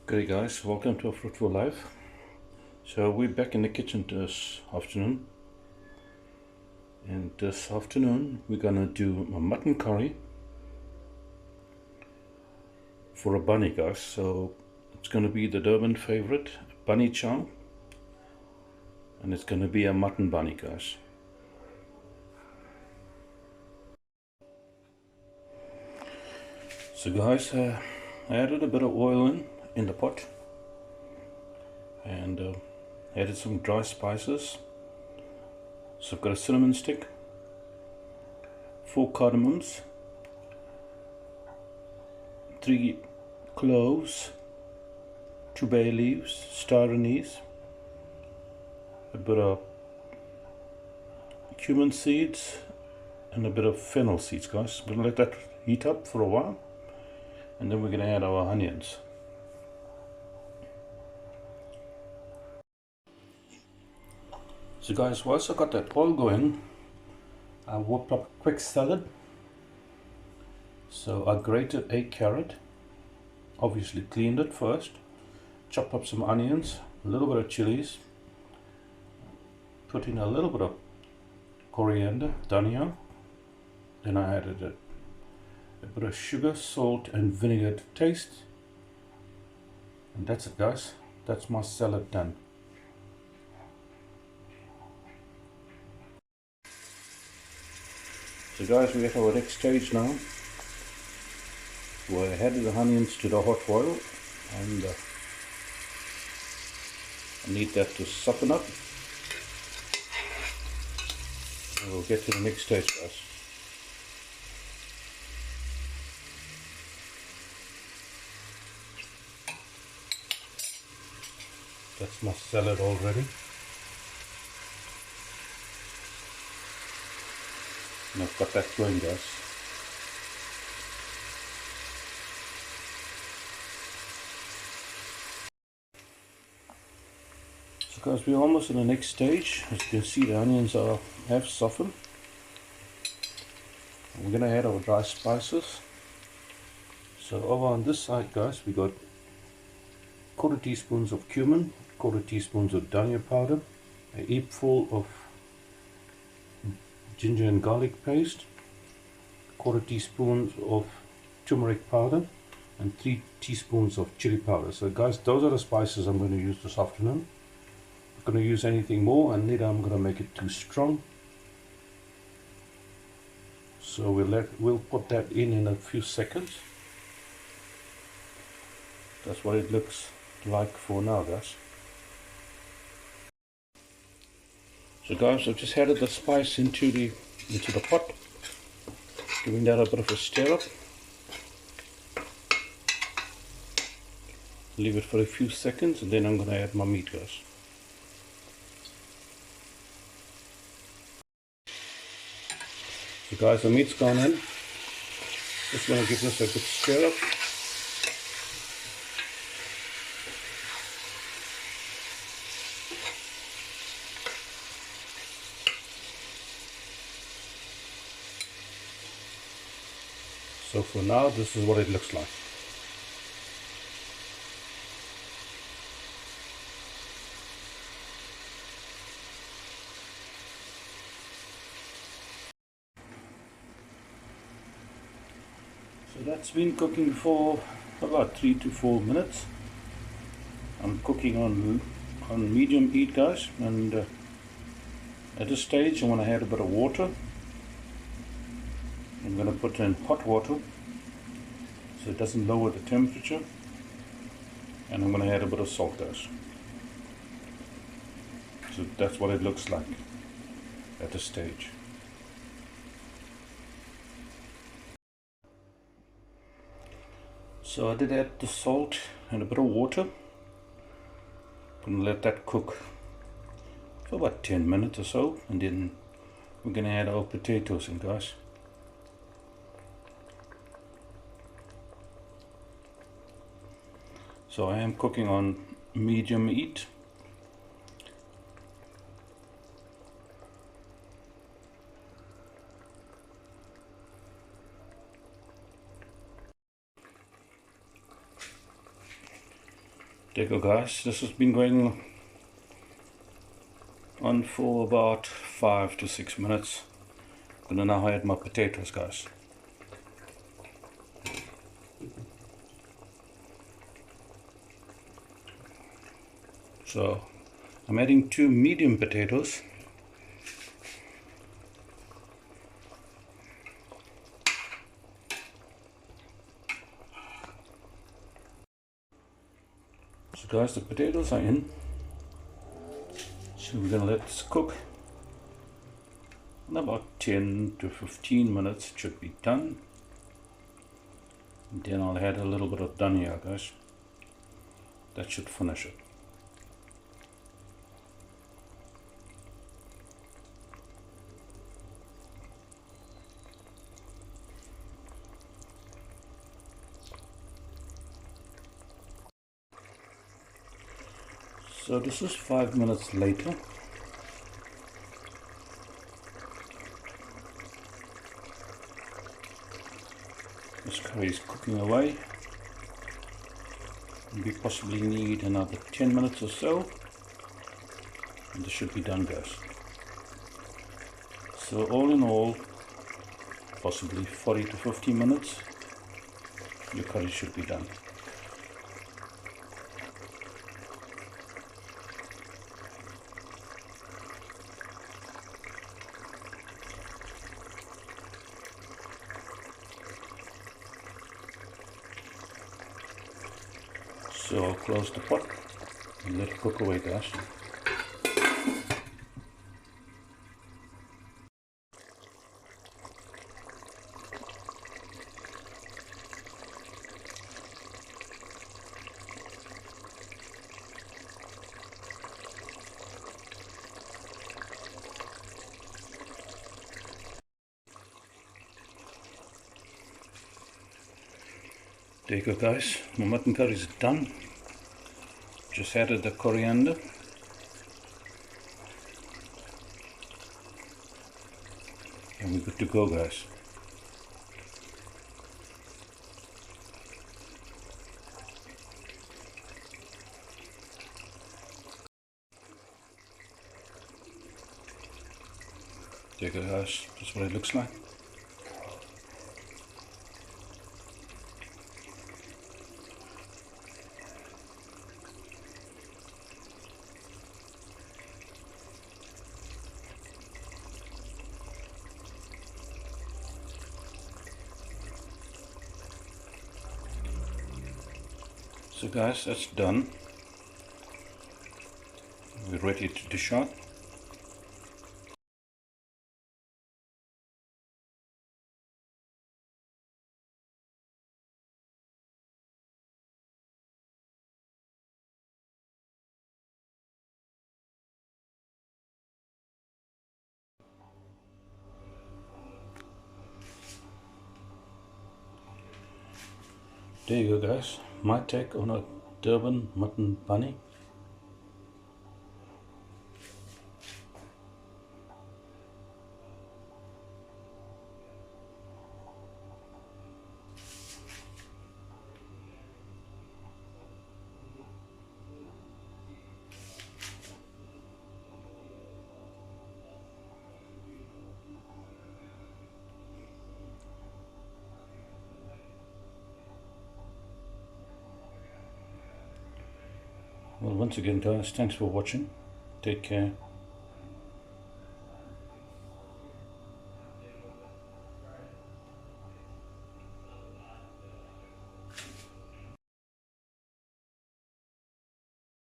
Okay guys, welcome to Fruit for Life. So we're back in the kitchen this afternoon, and this afternoon we're gonna do a mutton curry for a bunny, guys. So it's gonna be the Durban favorite bunny chow, and it's gonna be a mutton bunny, guys. So guys, I added a bit of oil in the pot, and added some dry spices. So I've got a cinnamon stick, 4 cardamoms, 3 cloves, 2 bay leaves, star anise, a bit of cumin seeds, and a bit of fennel seeds, guys. We're gonna let that heat up for a while, and then we're gonna add our onions. So guys, whilst I got that oil going, I whipped up a quick salad. So I grated a carrot, obviously cleaned it first, chopped up some onions, a little bit of chilies, put in a little bit of coriander, dhania, then I added a bit of sugar, salt and vinegar to taste, and that's it guys, that's my salad done. So guys, we have our next stage now. We added the onions to the hot oil, and I need that to soften up. And we'll get to the next stage, guys. That's my salad already. And I've got that going, guys. So guys, we're almost in the next stage. As you can see, the onions have softened. And we're going to add our dry spices. So over on this side, guys, we got 1/4 teaspoons of cumin, 1/4 teaspoons of dhania powder, a heapful of ginger and garlic paste, 1/4 teaspoon of turmeric powder, and 3 teaspoons of chili powder. So guys, those are the spices I'm going to use this afternoon. I'm not going to use anything more, and later I'm going to make it too strong. So we'll put that in a few seconds. That's what it looks like for now, guys. So guys, I've just added the spice into the pot, giving that a bit of a stir up. Leave it for a few seconds, and then I'm going to add my meat, guys. So guys, the meat's gone in. Just going to give this a good stir up. So for now, this is what it looks like. So that's been cooking for about 3 to 4 minutes. I'm cooking on medium heat, guys, and at this stage I want to add a bit of water. I'm going to put in hot water so it doesn't lower the temperature, and I'm going to add a bit of salt, guys. So that's what it looks like at this stage. So I did add the salt and a bit of water. I'm going to let that cook for about 10 minutes or so, and then we're going to add our potatoes in, guys. So I am cooking on medium heat. There you go, guys. This has been going on for about 5 to 6 minutes. I'm gonna now add my potatoes, guys. So I'm adding 2 medium potatoes. So guys, the potatoes are in. So we're going to let this cook. In about 10 to 15 minutes it should be done. And then I'll add a little bit of dhania, guys. That should finish it. So this is 5 minutes later. This curry is cooking away. We possibly need another 10 minutes or so. And this should be done, guys. So all in all, possibly 40 to 50 minutes, your curry should be done. So I'll close the pot and let it cook away, guys. There you go, guys. My mutton curry is done. Just added the coriander. And we're good to go, guys. There you go, guys. That's what it looks like. So guys, that's done. We're ready to dish out. There you go, guys. My take on a Durban mutton bunny. Well, once again, guys, thanks for watching. Take care.